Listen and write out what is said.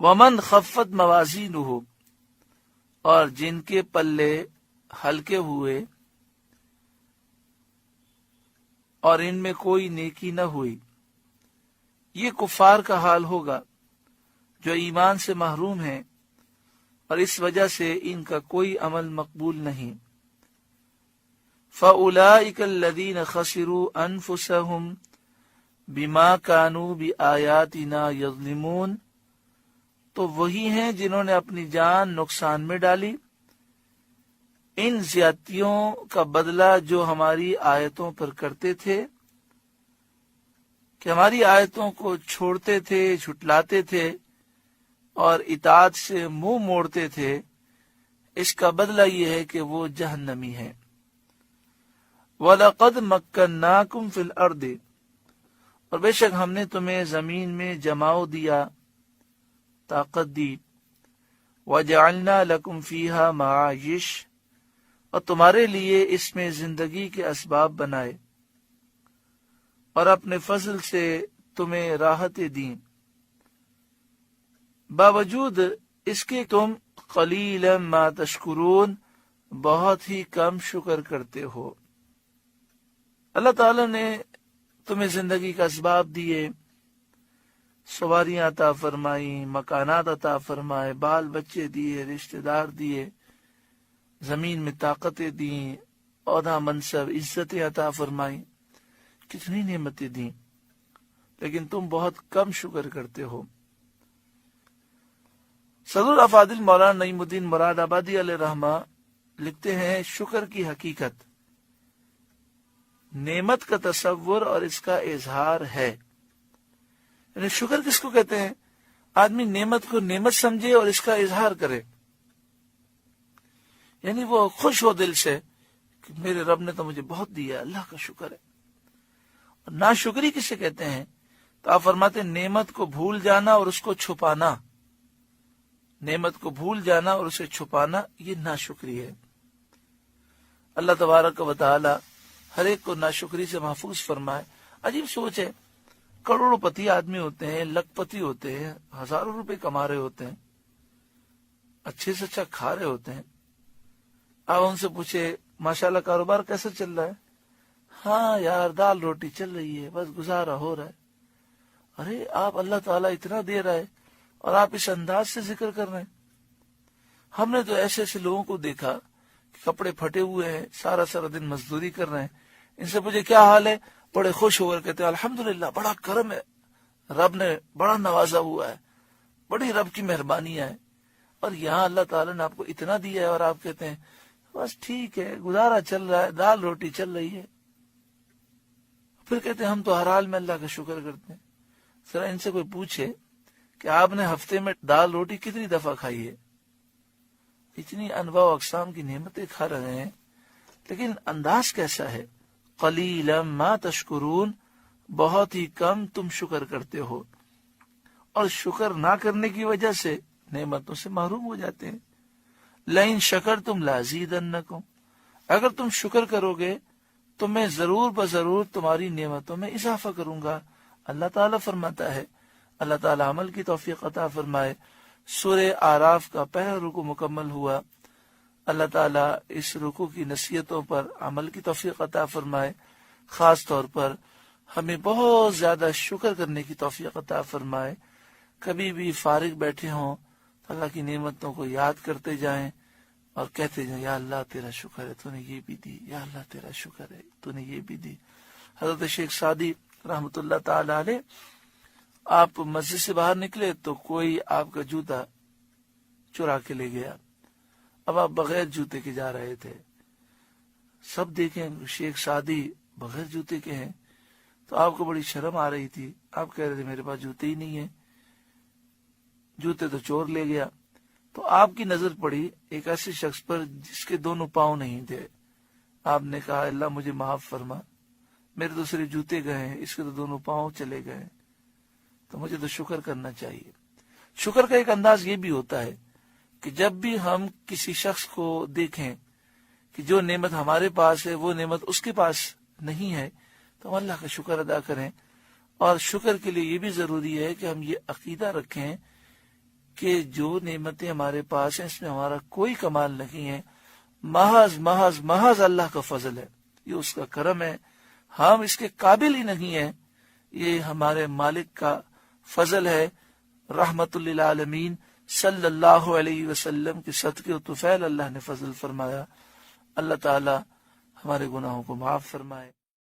ومن خفت موازینہ، اور جن کے پلے ہلکے ہوئے اور ان میں کوئی نیکی نہ ہوئی، یہ کفار کا حال ہوگا جو ایمان سے محروم ہیں اور اس وجہ سے ان کا کوئی عمل مقبول نہیں۔ فَأُولَئِكَ الَّذِينَ خَسِرُوا أَنفُسَهُمْ بِمَا كَانُوا بِآيَاتِنَا يَظْلِمُونَ، تو وہی ہیں جنہوں نے اپنی جان نقصان میں ڈالی ان زیادتیوں کا بدلہ جو ہماری آیتوں پر کرتے تھے، کہ ہماری آیتوں کو چھوڑتے تھے، جھٹلاتے تھے اور اطاعت سے منہ موڑتے تھے، اس کا بدلہ یہ ہے کہ وہ جہنمی ہیں۔ وَلَقَدْ مَكَّنَّاكُمْ فِي الْأَرْضِ، اور بے شک ہم نے تمہیں زمین میں جماؤ دیا، طاقت دی۔ وَجَعَلْنَا لَكُمْ فِيهَا مَعَائِشَ، اور تمہارے لیے اس میں زندگی کے اسباب بنائے اور اپنے فضل سے تمہیں راحتیں دیں، باوجود اس کے تم قلیلا ما تشکرون، بہت ہی کم شکر کرتے ہو۔ اللہ تعالی نے تمہیں زندگی کا اسباب دیے، سواریاں عطا فرمائی، مکانات عطا فرمائے، بال بچے دیے، رشتہ دار دیے، زمین میں طاقتیں دیں، عہدہ منصب عزتیں عطا فرمائی، کتنی نعمتیں دیں، لیکن تم بہت کم شکر کرتے ہو۔ صدر افاضل مولانا نعیم الدین مراد آبادی علیہ رحمہ لکھتے ہیں، شکر کی حقیقت نعمت کا تصور اور اس کا اظہار ہے۔ یعنی شکر کس کو کہتے ہیں؟ آدمی نعمت کو نعمت سمجھے اور اس کا اظہار کرے، یعنی وہ خوش ہو دل سے کہ میرے رب نے تو مجھے بہت دیا، اللہ کا شکر ہے۔ اور ناشکری کسے کہتے ہیں؟ تو آپ فرماتے ہیں نعمت کو بھول جانا اور اس کو چھپانا، نعمت کو بھول جانا اور اسے چھپانا، یہ ناشکری ہے۔ اللہ تبارک و تعالی ہر ایک کو ناشکری سے محفوظ فرمائے۔ عجیب سوچ ہے، کروڑوں پتی آدمی ہوتے ہیں، لکھ پتی ہوتے ہیں، ہزاروں روپے کما رہے ہوتے ہیں، اچھے سے اچھا کھا رہے ہوتے ہیں، آپ ان سے پوچھے ماشاءاللہ کاروبار کیسا چل رہا ہے؟ ہاں یار دال روٹی چل رہی ہے، بس گزارا ہو رہا ہے۔ ارے آپ اللہ تعالیٰ اتنا دے رہا ہے اور آپ اس انداز سے ذکر کر رہے ہیں۔ ہم نے تو ایسے ایسے لوگوں کو دیکھا کہ کپڑے پھٹے ہوئے ہیں، سارا دن مزدوری کر رہے ہیں، ان سے پوچھے کیا حال ہے، بڑے خوش ہو کر کہتے ہیں الحمدللہ، بڑا کرم ہے، رب نے بڑا نوازا ہوا ہے، بڑی رب کی مہربانیاں ہیں۔ اور یہاں اللہ تعالیٰ نے آپ کو اتنا دیا ہے اور آپ کہتے ہیں بس ٹھیک ہے، گزارا چل رہا ہے، دال روٹی چل رہی ہے۔ پھر کہتے ہیں ہم تو ہر حال میں اللہ کا شکر کرتے ہیں۔ ذرا ان سے کوئی پوچھے کہ آپ نے ہفتے میں دال روٹی کتنی دفعہ کھائی ہے؟ اتنی انواع و اقسام کی نعمتیں کھا رہے ہیں، لیکن انداز کیسا ہے؟ قلیلا ما تشکرون، بہت ہی کم تم شکر کرتے ہو، اور شکر نہ کرنے کی وجہ سے نعمتوں سے محروم ہو جاتے ہیں۔ لئن شکرتم لازیدنکم، اگر تم شکر کرو گے تو میں ضرور بضرور تمہاری نعمتوں میں اضافہ کروں گا، اللہ تعالیٰ فرماتا ہے۔ اللہ تعالیٰ عمل کی توفیق عطا فرمائے۔ سورہ اعراف کا پہلا رکوع مکمل ہوا، اللہ تعالیٰ اس رکوع کی نصیحتوں پر عمل کی توفیق عطا فرمائے، خاص طور پر ہمیں بہت زیادہ شکر کرنے کی توفیق عطا فرمائے۔ کبھی بھی فارغ بیٹھے ہوں تو اللہ کی نعمتوں کو یاد کرتے جائیں اور کہتے جائیں یا اللہ تیرا شکر ہے، تو نے یہ بھی دی، یا اللہ تیرا شکر ہے، تو نے یہ بھی دی۔ حضرت شیخ سعدی رحمۃ اللہ تعالی علیہ، آپ مسجد سے باہر نکلے تو کوئی آپ کا جوتا چرا کے لے گیا، اب آپ بغیر جوتے کے جا رہے تھے، سب دیکھیں شیخ سعدی بغیر جوتے کے ہیں، تو آپ کو بڑی شرم آ رہی تھی، آپ کہہ رہے تھے میرے پاس جوتے ہی نہیں ہیں، جوتے تو چور لے گیا۔ تو آپ کی نظر پڑی ایک ایسے شخص پر جس کے دونوں پاؤں نہیں تھے، آپ نے کہا اللہ مجھے معاف فرما، میرے تو صرف جوتے گئے ہیں، اس کے تو دونوں پاؤں چلے گئے، تو مجھے تو شکر کرنا چاہیے۔ شکر کا ایک انداز یہ بھی ہوتا ہے کہ جب بھی ہم کسی شخص کو دیکھیں کہ جو نعمت ہمارے پاس ہے وہ نعمت اس کے پاس نہیں ہے، تو ہم اللہ کا شکر ادا کریں۔ اور شکر کے لیے یہ بھی ضروری ہے کہ ہم یہ عقیدہ رکھیں کہ جو نعمتیں ہمارے پاس ہیں اس میں ہمارا کوئی کمال نہیں ہے، محض محض محض اللہ کا فضل ہے، یہ اس کا کرم ہے، ہم اس کے قابل ہی نہیں ہیں، یہ ہمارے مالک کا فضل ہے۔ رحمت للعالمین صلی اللہ علیہ وسلم کے صدقے و طفیل اللہ نے فضل فرمایا۔ اللہ تعالی ہمارے گناہوں کو معاف فرمائے۔